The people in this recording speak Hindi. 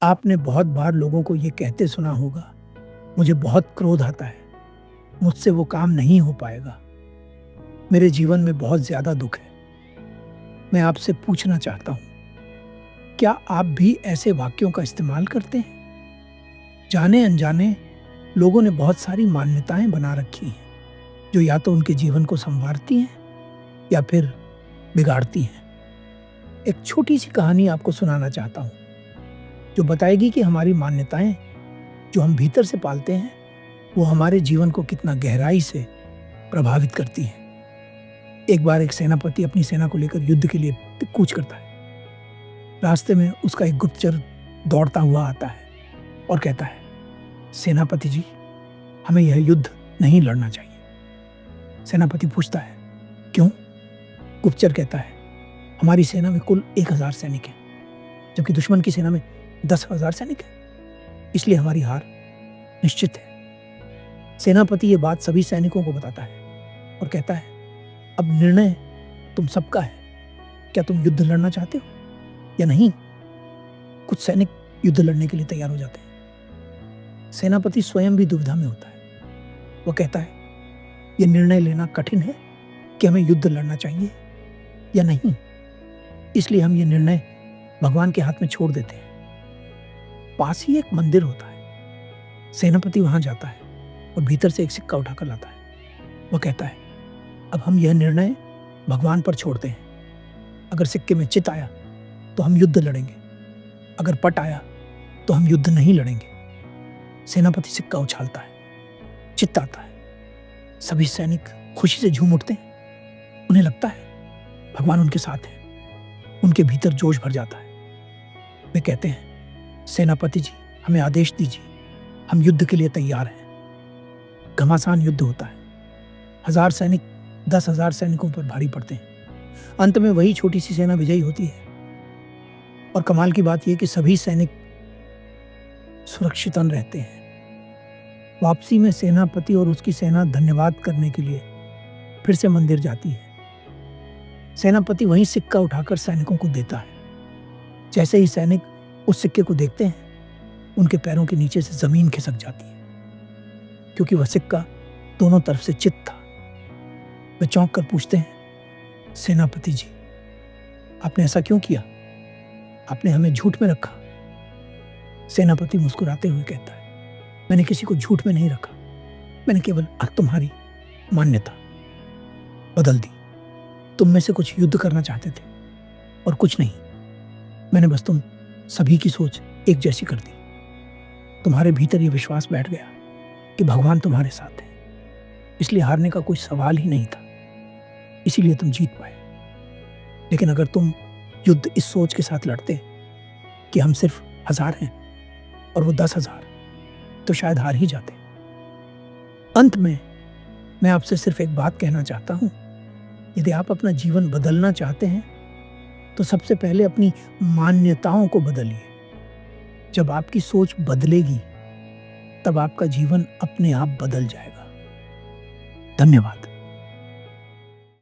आपने बहुत बार लोगों को ये कहते सुना होगा, मुझे बहुत क्रोध आता है, मुझसे वो काम नहीं हो पाएगा, मेरे जीवन में बहुत ज़्यादा दुख है। मैं आपसे पूछना चाहता हूँ, क्या आप भी ऐसे वाक्यों का इस्तेमाल करते हैं? जाने-अनजाने लोगों ने बहुत सारी मान्यताएँ बना रखी हैं, जो या तो उनके जीवन को सँवारती हैं या फिर बिगाड़ती हैं। एक छोटी-सी कहानी आपको सुनाना चाहता हूँ, जो बताएगी कि हमारी मान्यताएँ जो हम भीतर से पालते हैं, वो हमारे जीवन को कितना गहराई से प्रभावित करती हैं। एक बार एक सेनापति अपनी सेना को लेकर युद्ध के लिए कूच करता है। रास्ते में उसका एक गुप्तचर दौड़ता हुआ आता है और कहता है, सेनापति जी, हमें यह युद्ध नहीं लड़ना चाहिए। सेनापति पूछता है, क्यों? गुप्तचर कहता है, हमारी सेना में कुल 1000 सैनिक हैं, जबकि दुश्मन की सेना में 10,000 सैनिक हैं, इसलिए हमारी हार निश्चित है। सेनापति ये बात सभी सैनिकों को बताता है और कहता है, अब निर्णय तुम सबका है, क्या तुम युद्ध लड़ना चाहते हो या नहीं? कुछ सैनिक युद्ध लड़ने के लिए तैयार हो जाते हैं। सेनापति स्वयं भी दुविधा में होता है। वो कहता है, यह निर्णय लेना कठिन है कि हमें युद्ध लड़ना चाहिए या नहीं, इसलिए हम ये निर्णय भगवान के हाथ में छोड़ देते हैं। पास ही एक मंदिर होता है। सेनापति वहां जाता है और भीतर से एक सिक्का उठाकर लाता है। वो कहता है, अब हम यह निर्णय भगवान पर छोड़ते हैं। अगर सिक्के में चित आया तो हम युद्ध लड़ेंगे, अगर पट आया तो हम युद्ध नहीं लड़ेंगे। सेनापति सिक्का उछालता है, चित्त आता है। सभी सैनिक खुशी से झूम उठते हैं। उन्हें लगता है भगवान उनके साथ है। उनके भीतर जोश भर जाता है। वे कहते हैं, सेनापति जी, हमें आदेश दीजिए, हम युद्ध के लिए तैयार हैं। घमासान युद्ध होता है। 1000 सैनिक 10,000 सैनिकों पर भारी पड़ते हैं। अंत में वही छोटी सी सेना विजयी होती है। और कमाल की बात यह कि सभी सैनिक सुरक्षित रहते हैं। वापसी में सेनापति और उसकी सेना धन्यवाद करने के लिए फिर से मंदिर जाती है। सेनापति वहीं सिक्का उठाकर सैनिकों को देता है। जैसे ही सैनिक उस सिक्के को देखते हैं, उनके पैरों के नीचे से जमीन खिसक जाती है, क्योंकि वह सिक्का दोनों तरफ से चित था। वे चौंक कर पूछते हैं, सेनापति जी, आपने ऐसा क्यों किया? आपने हमें झूठ में रखा। सेनापति मुस्कुराते हुए कहता है, मैंने किसी को झूठ में नहीं रखा, मैंने केवल तुम्हारी मान्यता बदल दी। तुम में से कुछ युद्ध करना चाहते थे और कुछ नहीं। मैंने बस तुम सभी की सोच एक जैसी कर दी। तुम्हारे भीतर ये विश्वास बैठ गया कि भगवान तुम्हारे साथ है, इसलिए हारने का कोई सवाल ही नहीं था। इसीलिए तुम जीत पाए। लेकिन अगर तुम युद्ध इस सोच के साथ लड़ते कि हम सिर्फ 1000 हैं और वो 10,000, तो शायद हार ही जाते। अंत में मैं आपसे सिर्फ एक बात कहना चाहता हूं, यदि आप अपना जीवन बदलना चाहते हैं तो सबसे पहले अपनी मान्यताओं को बदलिए। जब आपकी सोच बदलेगी, तब आपका जीवन अपने आप बदल जाएगा। धन्यवाद।